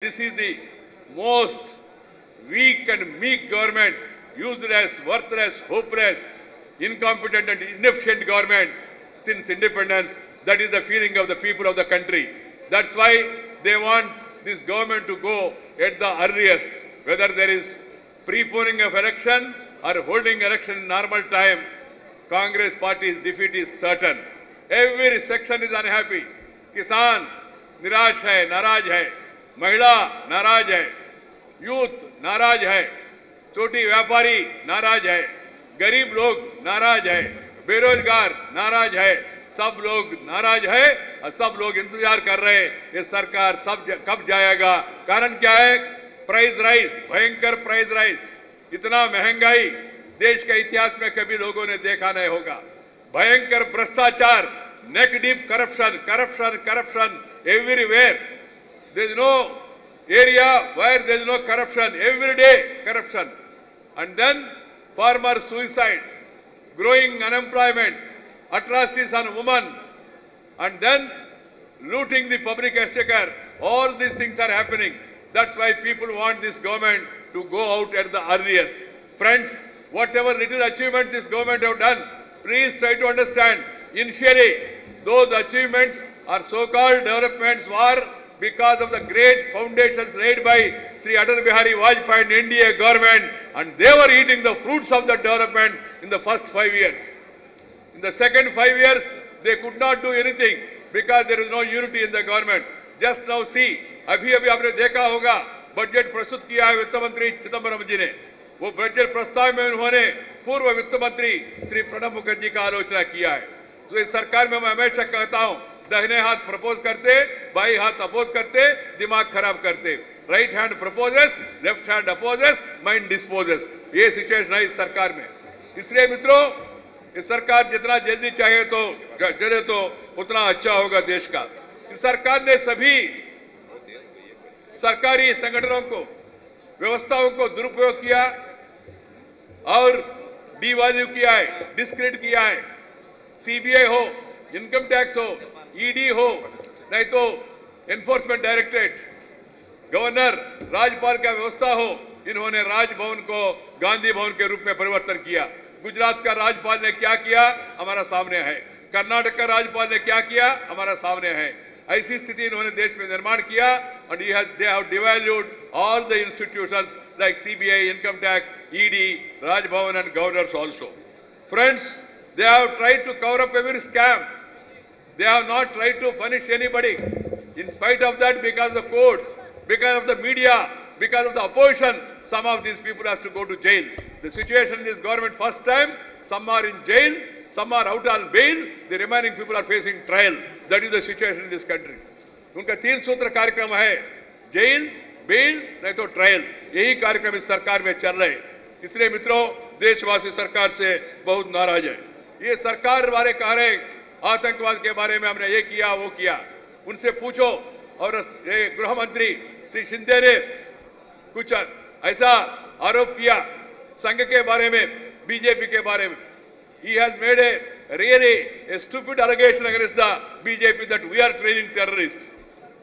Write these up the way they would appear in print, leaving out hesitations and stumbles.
This is the most weak and meek government, useless, worthless, hopeless, incompetent and inefficient government since independence. That is the feeling of the people of the country. That's why they want this government to go at the earliest, whether there is preponing of election or holding election in normal time. Congress party's defeat is certain. Every section is unhappy. किसान निराश है, नाराज है, महिला नाराज है, youth नाराज है, छोटी व्यापारी नाराज है, गरीब लोग नाराज है, बेरोजगार नाराज है, सब लोग नाराज है और सब लोग इंतजार कर रहे हैं ये सरकार सब कब जाएगा। कारण क्या है? प्राइस राइज, भयंकर प्राइस राइज। इतना महंगाई देश के इतिहास में कभी लोगों ने देखा नहीं होगा। भयंकर भ्रष्टाचार, neck deep corruption, corruption everywhere. There is no area where there is no corruption. Every day corruption. And then farmer suicides, growing unemployment, atrocities on women, and then looting the public exchequer. All these things are happening. That's why people want this government to go out at the earliest. Friends, whatever little achievement this government have done, please try to understand. Initially, those achievements or so-called developments were because of the great foundations laid by Sri Atal Bihari Vajpayee and NDA government, and they were eating the fruits of the development in the first 5 years. In the second 5 years, they could not do anything because there is no unity in the government. Just now see, अभी आपने देखा होगा budget प्रस्तुत किया है वित्त मंत्री चिदंबरम जी ने। वो बजट प्रस्ताव में उन्होंने पूर्व वित्त मंत्री श्री प्रणब मुखर्जी का आलोचना किया है। तो इस सरकार में मैं हमेशा कहता हूं, दाहिने हाथ प्रपोज करते, बाई हाथ अपोज करते, दिमाग खराब करते। Right hand proposes, left hand opposes, mind dispossess. ये सिचुएशन है इस सरकार में। इसलिए मित्रों, इस सरकार जितना जल्दी चाहे तो चले तो उतना अच्छा होगा देश का। इस सरकार ने सभी सरकारी संगठनों को, व्यवस्थाओं को दुरुपयोग किया और डिवैल्यू किया है, डिस्क्रेडिट किया है। सीबीआई हो, इनकम टैक्स हो, ईडी हो, नहीं तो एनफोर्समेंट डायरेक्टरेट, गवर्नर, राज्यपाल का व्यवस्था हो, इन्होंने राजभवन को गांधी भवन के रूप में परिवर्तन किया। गुजरात का राज्यपाल ने क्या किया हमारा सामने है। कर्नाटक का राज्यपाल ने क्या किया हमारा सामने है। ऐसी स्थिति इन्होंने देश में निर्माण किया और they have devalued all the institutions like CBI, income tax, ED, Raj Bhavan and governors also. Friends, they have tried to cover up every scam. They have not tried to punish anybody. In spite of that, because of the courts, because of the media, because of the opposition, some of these people have to go to jail. The situation in this government, first time, some are in jail, some are out on bail, the remaining people are facing trial. That is the situation in this country. उनका 3 सूत्र कार्यक्रम है, jail, bell, नहीं तो trial. यही कार्यक्रम इस सरकार में चल रहे हैं। इसलिए मित्रों, देशवासी सरकार से बहुत नाराज है। ये सरकार वाले कह रहे आतंकवाद के बारे में हमने ये किया वो किया। उनसे पूछो। और गृह मंत्री श्री शिंदे ने कुछ ऐसा आरोप किया संघ के बारे में, बीजेपी के बारे में। He has made a stupid allegation against the BJP that we are training terrorists.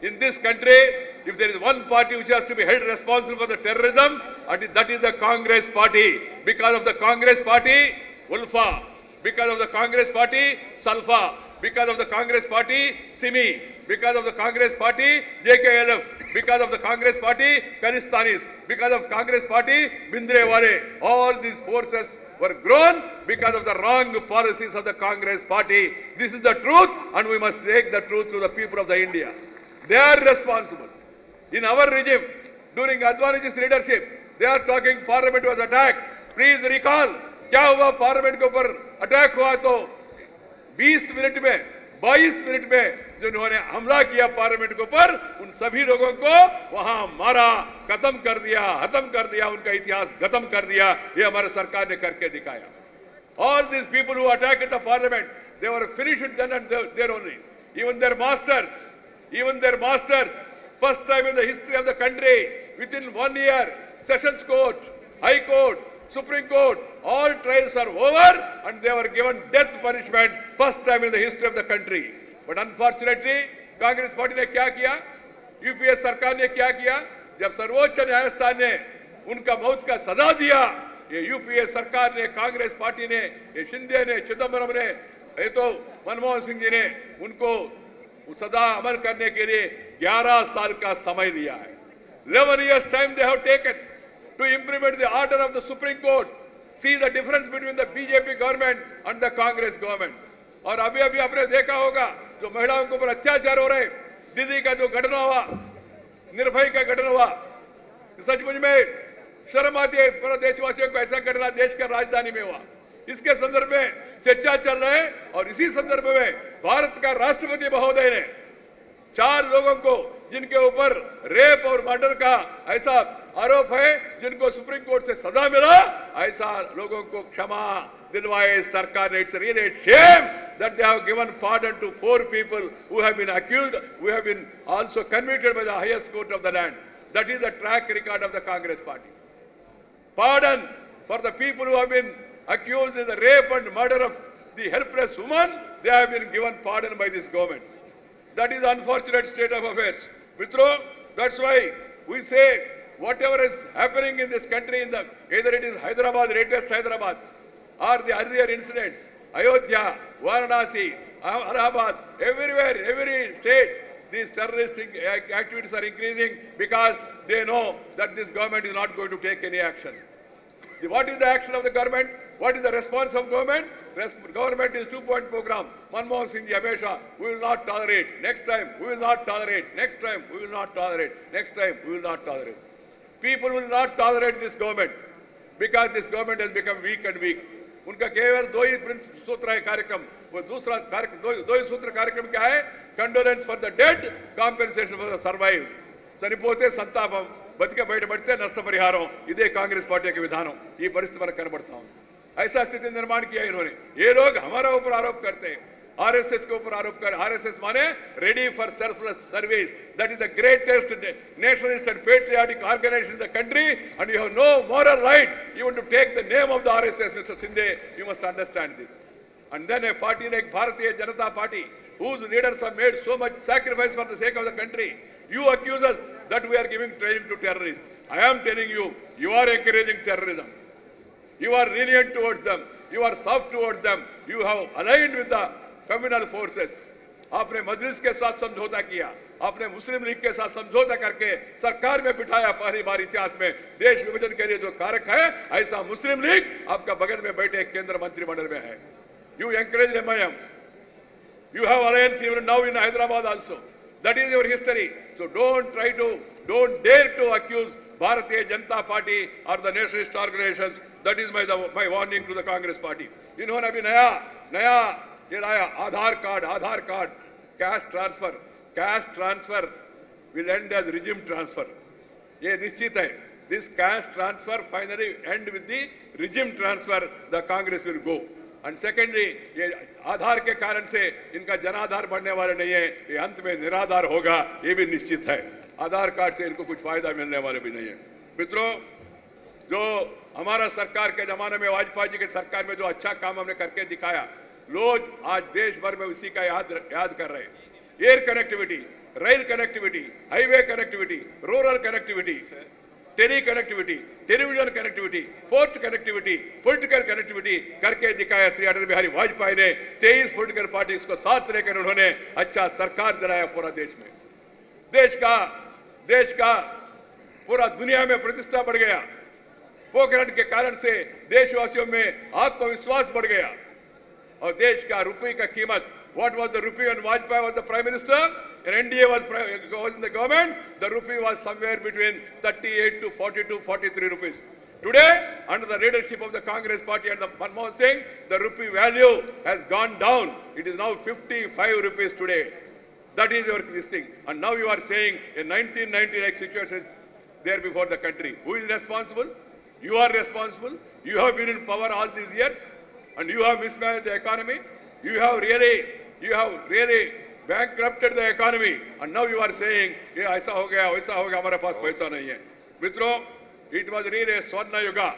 In this country, if there is one party which has to be held responsible for the terrorism, that is the Congress party. Because of the Congress party, Ulfa. Because of the Congress party, Salfa. Because of the Congress party, Simi. Because of the Congress party, JKLF. Because of the Congress party, Khalistanis. Because of Congress party, Bindrewale. All these forces were grown because of the wrong policies of the Congress party. This is the truth, and we must take the truth to the people of the India. They are responsible. In our regime, during Advaniji's leadership, they are talking Parliament was attacked. Please recall, क्या हुआ parliament के ऊपर attack हुआ तो 20 minute में 22 minute में जो उन्होंने हमला किया पार्लियामेंट के ऊपर, उन सभी लोगों को वहां मारा, खत्म कर दिया, उनका इतिहास खत्म कर दिया। ये हमारे सरकार ने करके दिखाया। All these people who attacked the parliament, they were finished then and there only. Even their masters, first time in the history of the country, within 1 year, Sessions Court, High Court, Supreme Court, all trials are over and they were given death punishment, first time in the history of the country. But unfortunately, Congress party ने क्या किया? UPA सरकार ने क्या किया? जब सर्वोच्च न्यायस्थान ने उनका मौत का सजा दिया, ये यूपीए सरकार ने, कांग्रेस पार्टी ने, ये शिंदे ने, चिदम्बरम ने, ये तो मनमोहन सिंह जी ने उनको सजा अमल करने के लिए 11 साल का समय लिया है। 11 years time they have taken to implement the order of the Supreme Court. See the difference between the BJP government and the Congress government. और अभी अभी आपने देखा होगा जो महिलाओं के ऊपर अत्याचार हो रहे, दिल्ली का जो घटना हुआ, निर्भय का घटना हुआ, सचमुच में शर्म आती है पूरे देशवासियों को, ऐसा घटना देश का राजधानी में हुआ। इसके संदर्भ में चर्चा चल रहा है और इसी संदर्भ में भारत का राष्ट्रपति महोदय ने 4 लोगों को जिनके ऊपर रेप और मर्डर का ऐसा आरोप है, जिनको सुप्रीम कोर्ट से सजा मिला, ऐसा लोगों को क्षमा दिलवाए सरकार ने। It's really shame that they have given pardon to 4 people who have been accused, who have been also convicted by the highest court of the land. That is the track record of the Congress party. Pardon for the people who have been accused in the rape and murder of the helpless woman, they have been given pardon by this government. That is the unfortunate state of affairs. Mitra, that's why we say whatever is happening in this country, either it is Hyderabad, latest Hyderabad, or the earlier incidents, Ayodhya, Varanasi, Allahabad, everywhere, every state, these terroristic activities are increasing because they know that this government is not going to take any action. What is the action of the government? What is the response of government? Government is 2-point program. Manmohan Singh ji Hamesha, we will not tolerate. Next time, we will not tolerate. Next time, we will not tolerate. Next time, we will not tolerate. People will not tolerate this government because this government has become weak and weak. उनका केवल 2 ही सूत्र है कार्यक्रम, वो दूसरा कार्यक्रम 2 ही सूत्र कार्यक्रम क्या है? Condolence for the dead, compensation for the survive. చనిపోతే సంతాపం, బతికే బయటపడితే నష్టపరిహారం. ఇదే కాంగ్రెస్ పార్టీ के विधानों. ये परिस्थिति पर कर बढ़ता हूं. ऐसा स्थिति निर्माण किया इन्होंने. ये लोग हमारा ऊपर आरोप करते हैं, आरएसएस के ऊपर आरोप कर. आरएसएस माने ready for selfless service. That is the greatest nationalist and patriotic organisation in the country, and you have no moral right even to take the name of the RSS. Mister Shinde, you must understand this. And then a party like Bharatiya Janata party, whose leaders have made so much sacrifice for the sake of the country, you accuse us that we are giving training to terrorists. I am telling you, you are encouraging terrorism. You are lenient towards them. You are soft towards them. You have aligned with the communal forces. आपने मजलिस के साथ समझौता किया, आपने मुस्लिम league के साथ समझौता करके सरकार में बिठाया. पहली बार इतिहास में देश विभाजन के लिए जो कारक है, ऐसा मुस्लिम लीग आपका बगल में बैठे केंद्र मंत्रिमंडल में है. You encourage MIM. You have alliance even now in Hyderabad also. That is your history. So don't dare to accuse Bharatiya Janata Party or the nationalist organizations. That is my warning to the Congress party. इन्होंने अभी नया ये लाया आधार card, cash transfer will end as regime transfer. ये निश्चित है. This cash transfer finally end with the regime transfer. The Congress will go. And secondly, ये आधार के कारण से इनका जनाधार बढ़ने वाले नहीं है, ये अंत में निराधार होगा, ये भी निश्चित है. आधार कार्ड से इनको कुछ फायदा मिलने वाले भी नहीं है. मित्रों, जो हमारा सरकार के जमाने में वाजपेयी जी के सरकार में जो अच्छा काम हमने करके दिखाया, लोग आज देश भर में उसी का याद कर रहे हैं. Air connectivity, rail connectivity, highway connectivity, rural connectivity, tele connectivity, television connectivity, port connectivity, political connectivity करके दिखाया श्री अटल बिहारी वाजपेयी ने. 23 पॉलिटिकल पार्टीज को साथ लेकर उन्होंने अच्छा सरकार दिलाया पूरा देश में. देश का पूरा दुनिया में प्रतिष्ठा बढ़ गया. पोखरण के कारण से देशवासियों में आत्मविश्वास बढ़ गया और देश का रुपये का कीमत, what was the rupee when Vajpayee was the prime minister and NDA was in the government, the rupee was somewhere between 38 to 42, 43 rupees. Today, under the leadership of the Congress party and the Manmohan Singh, the rupee value has gone down. It is now 55 rupees today. That is your this thing. And now you are saying a 1990-like situation is there before the country. Who is responsible? You are responsible. You have been in power all these years and you have mismanaged the economy. You have really bankrupted the economy, and now you are saying, "ये ऐसा हो गया, वैसा हो गया, हमारे पास पैसा नहीं है." मित्रों, it was really a Swarna Yuga.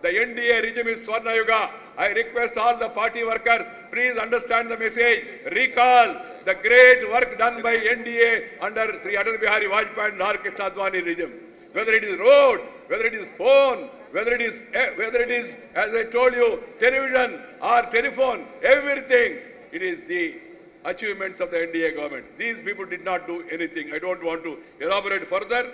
The NDA regime is Swarna Yuga. I request all the party workers, please understand the message. Recall the great work done by NDA under Sri Atal Bihari Vajpayee and Lal Krishna Advani regime. Whether it is road, whether it is phone, whether it is, as I told you, television or telephone, everything, it is the achievements of the NDA government. These people did not do anything. I don't want to elaborate further.